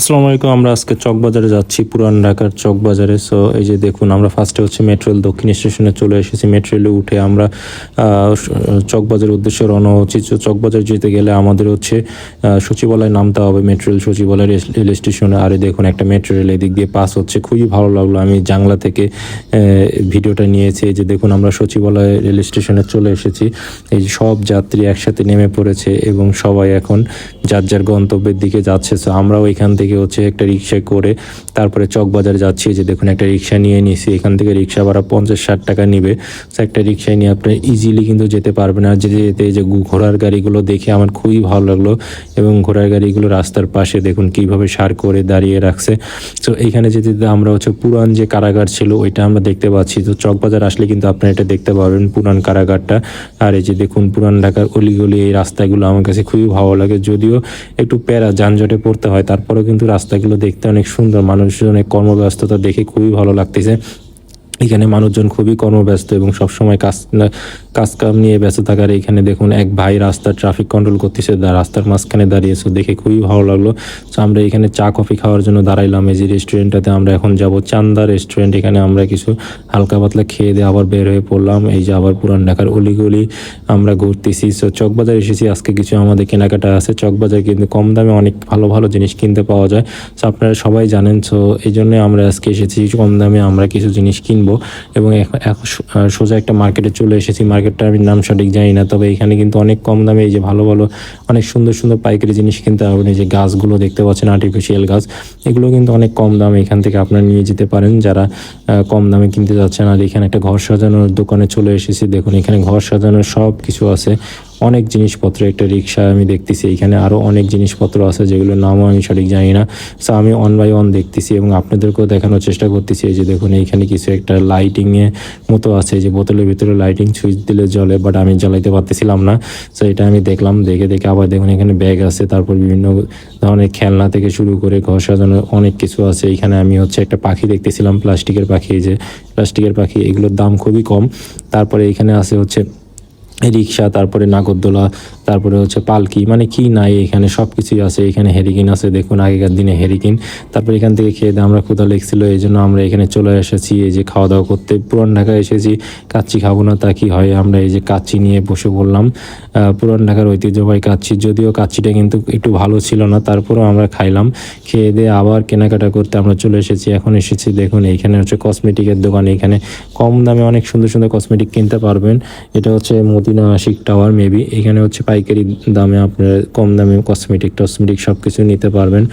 আসসালামু আলাইকুম। আমরা আজকে চকবাজারে যাচ্ছি, পুরান ঢাকার চকবাজারে। সো এই যে দেখুন, আমরা ফার্স্টে হচ্ছে মেট্রো রেল দক্ষিণ স্টেশনে চলে এসেছি। মেট্রো রেলে উঠে আমরা চকবাজারের উদ্দেশ্যে রওনা হচ্ছি। তো চকবাজার যেতে গেলে আমাদের হচ্ছে সচিবালয়ে নামতে হবে, মেট্রো রেল সচিবালয় রেল স্টেশনে। আর দেখুন একটা মেট্রো রেল এদিক দিয়ে পাস হচ্ছে, খুবই ভালো লাগলো। আমি জানলা থেকে ভিডিওটা নিয়েছি। এই যে দেখুন, আমরা সচিবালয় রেল স্টেশনে চলে এসেছি। এই যে সব যাত্রী একসাথে নেমে পড়েছে এবং সবাই এখন যার যার গন্তব্যের দিকে যাচ্ছে। সো আমরাও এখান থেকে হচ্ছে একটা রিক্সা করে তারপরে চকবাজার যাচ্ছি। যে দেখুন একটা রিক্সা নিয়ে নিছি, এখান থেকে রিক্সা ভাড়া 50-60 টাকা নিবে। সো একটা রিক্সায় নিয়ে আপনি ইজিলি কিন্তু যেতে পারবেন। আর যেতে যেতে এই যে ঘোড়ার গাড়িগুলো দেখে আমার খুবই ভালো লাগলো, এবং ঘোড়ার গাড়িগুলো রাস্তার পাশে দেখুন কীভাবে সার করে দাঁড়িয়ে রাখছে। সো এইখানে যেতে আমরা হচ্ছে পুরান যে কারাগার ছিল ওইটা আমরা দেখতে পাচ্ছি। তো চকবাজার আসলে কিন্তু আপনারা এটা দেখতে পারবেন, পুরান কারাগারটা। আর এই যে দেখুন পুরান ঢাকার অলিগলি এই রাস্তাগুলো আমার কাছে খুবই ভালো লাগে। যদিও একটু প্যারা যানজটে পড়তে হয়, তারপরেও কিন্তু রাস্তাগুলো দেখতে অনেক সুন্দর। মানুষজনের কর্মব্যস্ততা দেখে খুবই ভালো লাগতেছে। এখানে মানুষজন খুবই কর্মব্যস্ত এবং সবসময় কাজ কাম নিয়ে ব্যস্ত থাকার। এখানে দেখুন এক ভাই রাস্তার ট্রাফিক কন্ট্রোল করতেছে, রাস্তার মাঝখানে দাঁড়িয়েছে, দেখে খুবই ভালো লাগলো। তো আমরা এখানে চা কফি খাওয়ার জন্য দাঁড়াইলাম। এই যে রেস্টুরেন্টটাতে আমরা এখন যাব, চান্দা রেস্টুরেন্ট। এখানে আমরা কিছু হালকা পাতলা খেয়ে দিয়ে আবার বের হয়ে পড়লাম। এই যে আবার পুরান ঢাকার অলিগলি আমরা ঘুরতেছি। সো চকবাজার এসেছি, আজকে কিছু আমাদের কেনাকাটা আছে। চকবাজার কিন্তু কম দামে অনেক ভালো ভালো জিনিস কিনতে পাওয়া যায়। সো আপনারা সবাই জানেন। সো এই জন্য আমরা আজকে এসেছি, কম দামে আমরা কিছু জিনিস কিনবো। এবং সোজা একটা মার্কেটে চলে এসেছি। মার্কেটটা আমি নাম সঠিক জানি না, তবে এখানে কিন্তু অনেক কম দামে এই যে ভালো ভালো অনেক সুন্দর সুন্দর পাইকারি জিনিস কিনতে পারবেন। এই যে গাছগুলো দেখতে পাচ্ছেন, আর্টিফিশিয়াল গাছ, এগুলো কিন্তু অনেক কম দামে এখান থেকে আপনারা নিয়ে যেতে পারেন যারা কম দামে কিনতে যাচ্ছেন। আর এখানে একটা ঘর সাজানোর দোকানে চলে এসেছি। দেখুন এখানে ঘর সাজানোর সব কিছু আছে, অনেক জিনিসপত্র। একটা রিক্সা আমি দেখতেছি, এখানে আরও অনেক জিনিসপত্র আছে যেগুলোর নামও আমি সঠিক জানি না। সো আমি অন বাই অন দেখতেছি এবং আপনাদেরকেও দেখানোর চেষ্টা করতেছি। এই যে দেখুন এইখানে কিছু একটা লাইটিংয়ের মতো আছে, যে বোতলের ভিতরে লাইটিং সুইচ দিলে জ্বলে, বাট আমি জ্বালাইতে পারতেছিলাম না। সো এটা আমি দেখলাম, দেখে আবার দেখুন এখানে ব্যাগ আছে, তারপর বিভিন্ন ধরনের খেলনা থেকে শুরু করে ঘর সাজানোর অনেক কিছু আছে। এখানে আমি হচ্ছে একটা পাখি দেখতেছিলাম, প্লাস্টিকের পাখি। এই যে প্লাস্টিকের পাখি, এগুলোর দাম খুবই কম। তারপরে এখানে আছে হচ্ছে রিক্সা, তারপরে নাগরদোলা, তারপরে হচ্ছে পালকি, মানে কি নাই এখানে সব কিছুই আছে। এখানে হেরিকিন আছে, দেখুন আগেকার দিনে হেরিকিন। তারপরে এখান থেকে খেয়ে দিয়ে আমরা ক্ষুধা লেগছিল, এই জন্য আমরা এখানে চলে এসেছি এই যে খাওয়া দাওয়া করতে। পুরান ঢাকায় এসেছি, কাচ্চি খাবো না তা কি হয়, আমরা এই যে কাচ্চি নিয়ে বসে পড়লাম। পুরান ঢাকার ঐতিহ্যবাহী কাচ্চি, যদিও কাচ্চিটা কিন্তু একটু ভালো ছিল না, তারপরেও আমরা খাইলাম। খেয়ে দিয়ে আবার কেনাকাটা করতে আমরা চলে এসেছি। এখন এসেছি দেখুন এইখানে হচ্ছে কসমেটিকের দোকান। এখানে কম দামে অনেক সুন্দর সুন্দর কসমেটিক কিনতে পারবেন। এটা হচ্ছে মদিনা আশিক টাওয়ার মেবি। এখানে হচ্ছে পাইকারি দামে আপনার কম দামে কসমেটিক সব কিছু নিতে পারবেন।